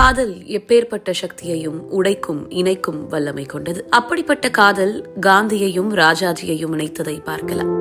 காதல் எப்பேற்பட்ட சக்தியையும் உடைக்கும் இணைக்கும் வல்லமை கொண்டது. அப்படிப்பட்ட காதல் காந்தியையும் ராஜாஜியையும் இணைத்ததை பார்க்கலாம்.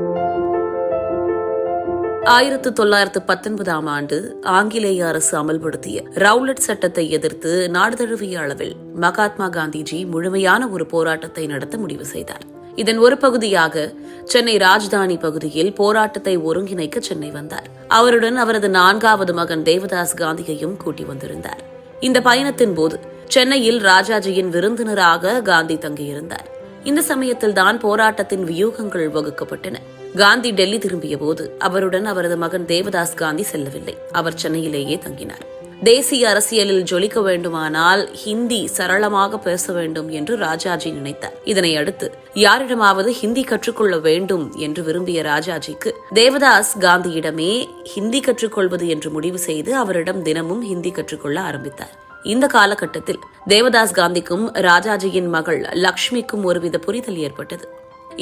1919 ஆண்டு ஆங்கிலேய அரசு அமல்படுத்திய ரவுலட் சட்டத்தை எதிர்த்து நாடு தழுவிய அளவில் மகாத்மா காந்திஜி முழுமையான ஒரு போராட்டத்தை நடத்த முடிவு செய்தார். இதன் ஒரு பகுதியாக சென்னை ராஜ்தானி பகுதியில் போராட்டத்தை ஒருங்கிணைக்க சென்னை வந்தார். அவருடன் அவரது 4வது மகன் தேவதாஸ் காந்தியையும் கூட்டி வந்திருந்தார். இந்த பயணத்தின் போது சென்னையில் ராஜாஜியின் விருந்தினராக காந்தி தங்கியிருந்தார். இந்த சமயத்தில் தான் போராட்டத்தின் வியூகங்கள் வகுக்கப்பட்டன. காந்தி டெல்லி திரும்பிய போது அவருடன் அவரது மகன் தேவதாஸ் காந்தி செல்லவில்லை. அவர் சென்னையிலேயே தங்கினார். தேசிய அரசியலில் ஜொலிக்க வேண்டுமானால் ஹிந்தி சரளமாக பேச வேண்டும் என்று ராஜாஜி நினைத்தார். இதனை அடுத்து யாரிடமாவது ஹிந்தி கற்றுக்கொள்ள வேண்டும் என்று விரும்பிய ராஜாஜிக்கு தேவதாஸ் காந்தியிடமே ஹிந்தி கற்றுக்கொள்வது என்று முடிவு செய்து அவரிடம் தினமும் ஹிந்தி கற்றுக்கொள்ள ஆரம்பித்தார். இந்த காலகட்டத்தில் தேவதாஸ் காந்திக்கும் ராஜாஜியின் மகள் லக்ஷ்மிக்கும் ஒருவித புரிதல் ஏற்பட்டது.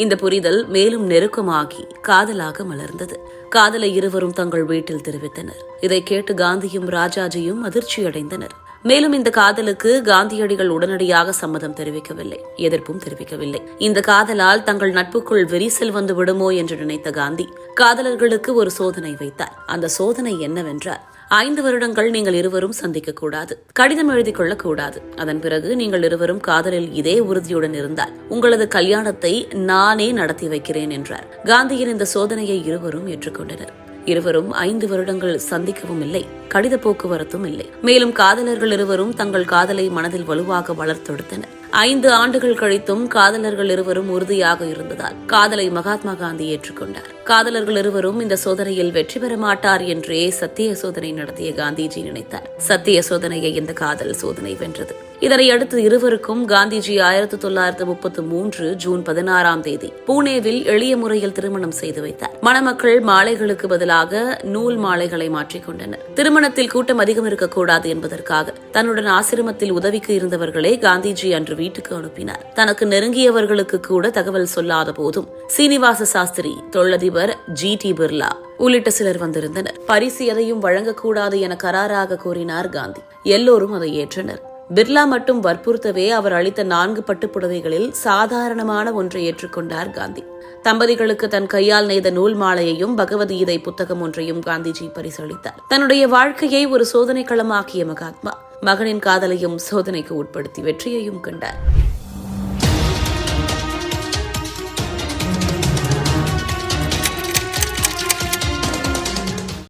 இந்த புரிதல் மேலும் நெருக்கமாகி காதலாக மலர்ந்தது. காதலை இருவரும் தங்கள் வீட்டில் தெரிவித்தனர். இதை கேட்டு காந்தியும் ராஜாஜியும் அதிர்ச்சியடைந்தனர். மேலும் இந்த காதலுக்கு காந்தியடிகள் உடனடியாக சம்மதம் தெரிவிக்கவில்லை, எதிர்ப்பும் தெரிவிக்கவில்லை. இந்த காதலால் தங்கள் நட்புக்குள் விரிசல் வந்து விடுமோ என்று நினைத்த காந்தி காதலர்களுக்கு ஒரு சோதனை வைத்தார். அந்த சோதனை என்னவென்றால், 5 வருடங்கள் நீங்கள் இருவரும் சந்திக்க கூடாது, கடிதம் எழுதிக் கொள்ளக் கூடாது. அதன் பிறகு நீங்கள் இருவரும் காதலில் இதே உறுதியுடன் இருந்தால் உங்களது கல்யாணத்தை நானே நடத்தி வைக்கிறேன் என்றார். காந்தியின் இந்த சோதனையை இருவரும் ஏற்றுக்கொண்டனர். இருவரும் 5 வருடங்கள் சந்திக்கவும் இல்லை, கடித போக்குவரத்தும் இல்லை. மேலும் காதலர்கள் இருவரும் தங்கள் காதலை மனதில் வலுவாக வளர்த்தெடுத்தனர். 5 ஆண்டுகள் கழித்தும் காதலர்கள் இருவரும் உறுதியாக இருந்ததால் காதலை மகாத்மா காந்தி ஏற்றுக்கொண்டார். காதலர்கள் இருவரும் இந்த சோதனையில் வெற்றி பெற மாட்டார் என்றே சத்திய சோதனை நடத்திய காந்திஜி நினைத்தார். சத்திய சோதனையை இந்த காதல் சோதனை வென்றது. இதனை அடுத்து இருவருக்கும் காந்திஜி 1933 ஜூன் 16ஆம் தேதி புனேவில் எளிய முறையில் திருமணம் செய்து வைத்தார். மணமக்கள் மாலைகளுக்கு பதிலாக நூல் மாலைகளை மாற்றிக்கொண்டனர். திருமணத்தில் கூட்டம் அதிகம் இருக்கக்கூடாது என்பதற்காக தன்னுடன் ஆசிரமத்தில் உதவிக்கு இருந்தவர்களே காந்திஜி அன்று வீட்டுக்கு அனுப்பினார். தனக்கு நெருங்கியவர்களுக்கு கூட தகவல் சொல்லாத போதும் சீனிவாச சாஸ்திரி, தொழிலதிபர் GT பிர்லா உள்ளிட்ட சிலர் வந்திருந்தனர். பரிசு எதையும் வழங்கக்கூடாது என கராராக கூறினார் காந்தி. எல்லோரும் அதை ஏற்றனர். பிர்லா மட்டும் வற்புறுத்தவே அவர் அளித்த 4 பட்டுப்புடவைகளில் சாதாரணமான ஒன்றை ஏற்றுக்கொண்டார் காந்தி. தம்பதிகளுக்கு தன் கையால் நெய்த நூல் மாலையையும் பகவத்கீதை புத்தகம் ஒன்றையும் காந்திஜி பரிசளித்தார். தன்னுடைய வாழ்க்கையை ஒரு சோதனை களமாக்கிய மகாத்மா மகனின் காதலையும் சோதனைக்கு உட்படுத்தி வெற்றியையும் கண்டார்.